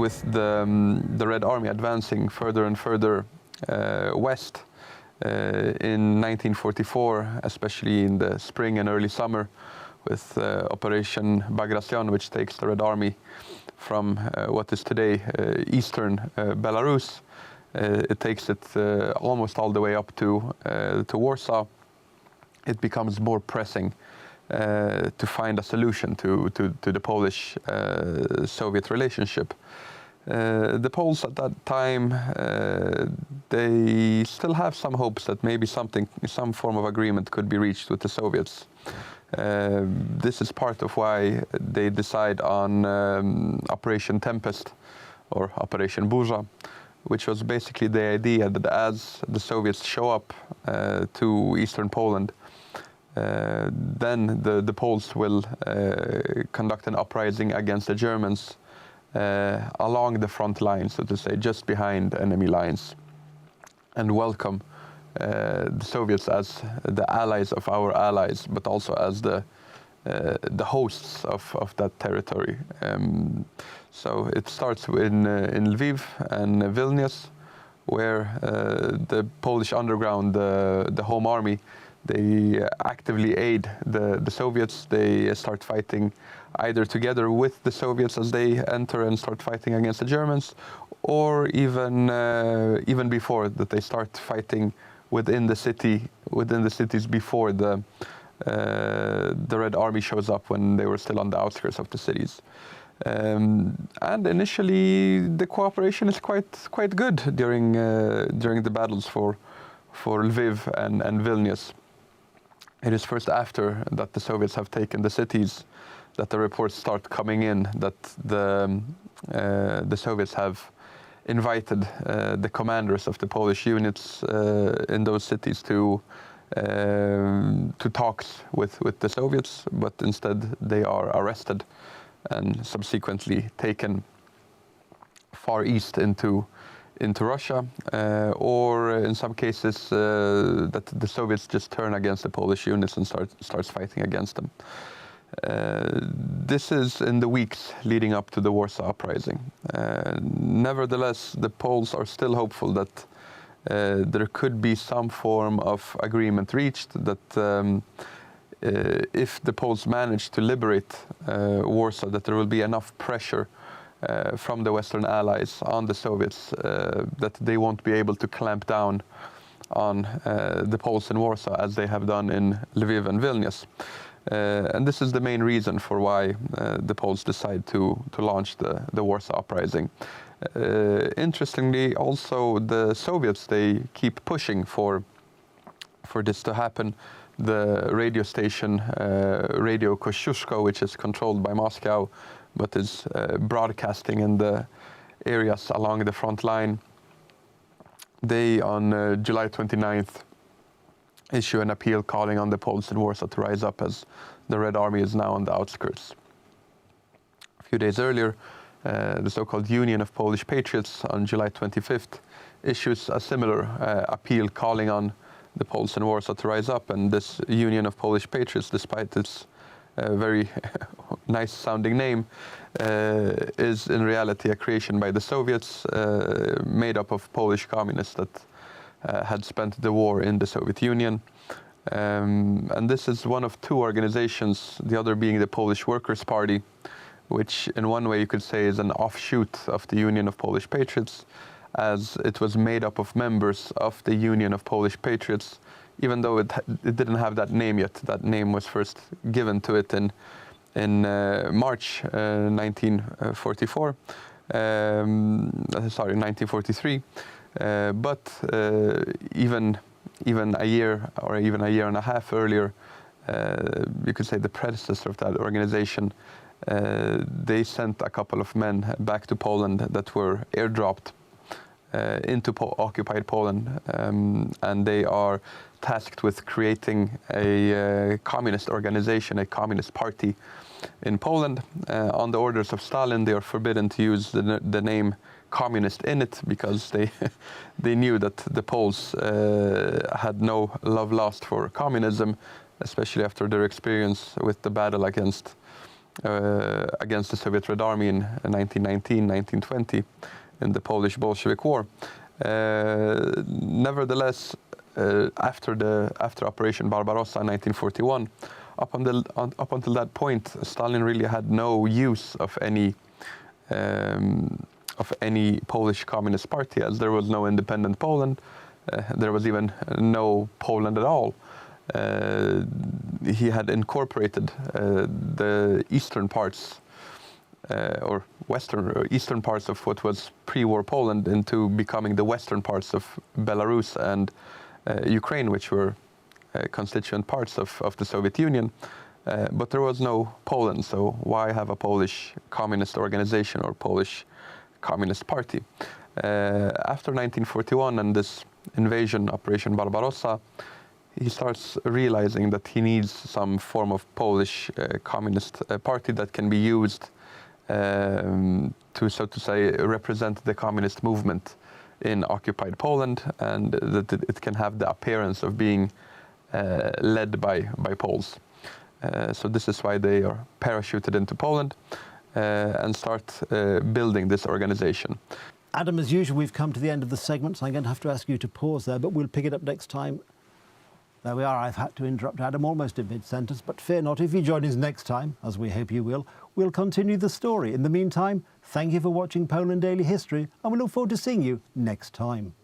with the Red Army advancing further and further west in 1944, especially in the spring and early summer, with Operation Bagration, which takes the Red Army from what is today eastern Belarus. It takes it almost all the way up to Warsaw. It becomes more pressing to find a solution to the Polish-Soviet relationship. The Poles at that time, they still have some hopes that maybe some form of agreement could be reached with the Soviets. This is part of why they decide on Operation Tempest or Operation Burza, which was basically the idea that as the Soviets show up to eastern Poland, then the Poles will conduct an uprising against the Germans along the front line, so to say, just behind enemy lines, and welcome the Soviets as the allies of our allies, but also as the hosts of that territory. So it starts in Lviv and Vilnius, where the Polish underground, the Home Army, they actively aid the Soviets. They start fighting either together with the Soviets as they enter and start fighting against the Germans, or even before that, they start fighting within the cities before the Red Army shows up, when they were still on the outskirts of the cities. And initially, the cooperation is quite good during the battles for Lviv and Vilnius. It is first after that the Soviets have taken the cities that the reports start coming in that the Soviets have invited the commanders of the Polish units in those cities to talks with the Soviets, but instead they are arrested and subsequently taken far east into Russia, or in some cases that the Soviets just turn against the Polish units and starts fighting against them. This is in the weeks leading up to the Warsaw Uprising. Nevertheless, the Poles are still hopeful that there could be some form of agreement reached, that if the Poles manage to liberate Warsaw, that there will be enough pressure from the Western Allies on the Soviets that they won't be able to clamp down on the Poles in Warsaw as they have done in Lviv and Vilnius. And this is the main reason for why the Poles decide to launch the Warsaw Uprising. Interestingly, also the Soviets, they keep pushing for this to happen. The radio station, Radio Kościuszko, which is controlled by Moscow, but is broadcasting in the areas along the front line, they, on July 29th, issue an appeal calling on the Poles in Warsaw to rise up, as the Red Army is now on the outskirts. A few days earlier, the so-called Union of Polish Patriots, on July 25th, issues a similar appeal calling on the Poles in Warsaw to rise up. And this Union of Polish Patriots, despite its very nice sounding name, is in reality a creation by the Soviets, made up of Polish communists that had spent the war in the Soviet Union. And this is one of two organizations, the other being the Polish Workers' Party, which in one way you could say is an offshoot of the Union of Polish Patriots, as it was made up of members of the Union of Polish Patriots, even though it didn't have that name yet. That name was first given to it in March 1944, 1943. But even a year or even a year and a half earlier, you could say the predecessor of that organization, they sent a couple of men back to Poland that were airdropped into occupied Poland, and they are tasked with creating a communist organization, a communist party in Poland. On the orders of Stalin, they are forbidden to use the name communist in it, because they knew that the Poles had no love lost for communism, especially after their experience with the battle against against the Soviet Red Army in 1919, 1920 in the Polish Bolshevik War. Nevertheless, after Operation Barbarossa in 1941, up until that point, Stalin really had no use of any Polish Communist Party, as there was no independent Poland. There was even no Poland at all. He had incorporated the eastern parts or eastern parts of what was pre-war Poland into becoming the western parts of Belarus and Ukraine, which were constituent parts of the Soviet Union. But there was no Poland, so why have a Polish communist organization or Polish Communist Party? After 1941 and this invasion, Operation Barbarossa, he starts realizing that he needs some form of Polish Communist Party that can be used to, so to say, represent the communist movement in occupied Poland, and that it can have the appearance of being led by Poles. So this is why they are parachuted into Poland and start building this organization. Adam, as usual, we've come to the end of the segment, so I'm going to have to ask you to pause there, but we'll pick it up next time. There we are. I've had to interrupt Adam almost in mid-sentence, but fear not, if you join us next time, as we hope you will, we'll continue the story. In the meantime, thank you for watching Poland Daily History, and we look forward to seeing you next time.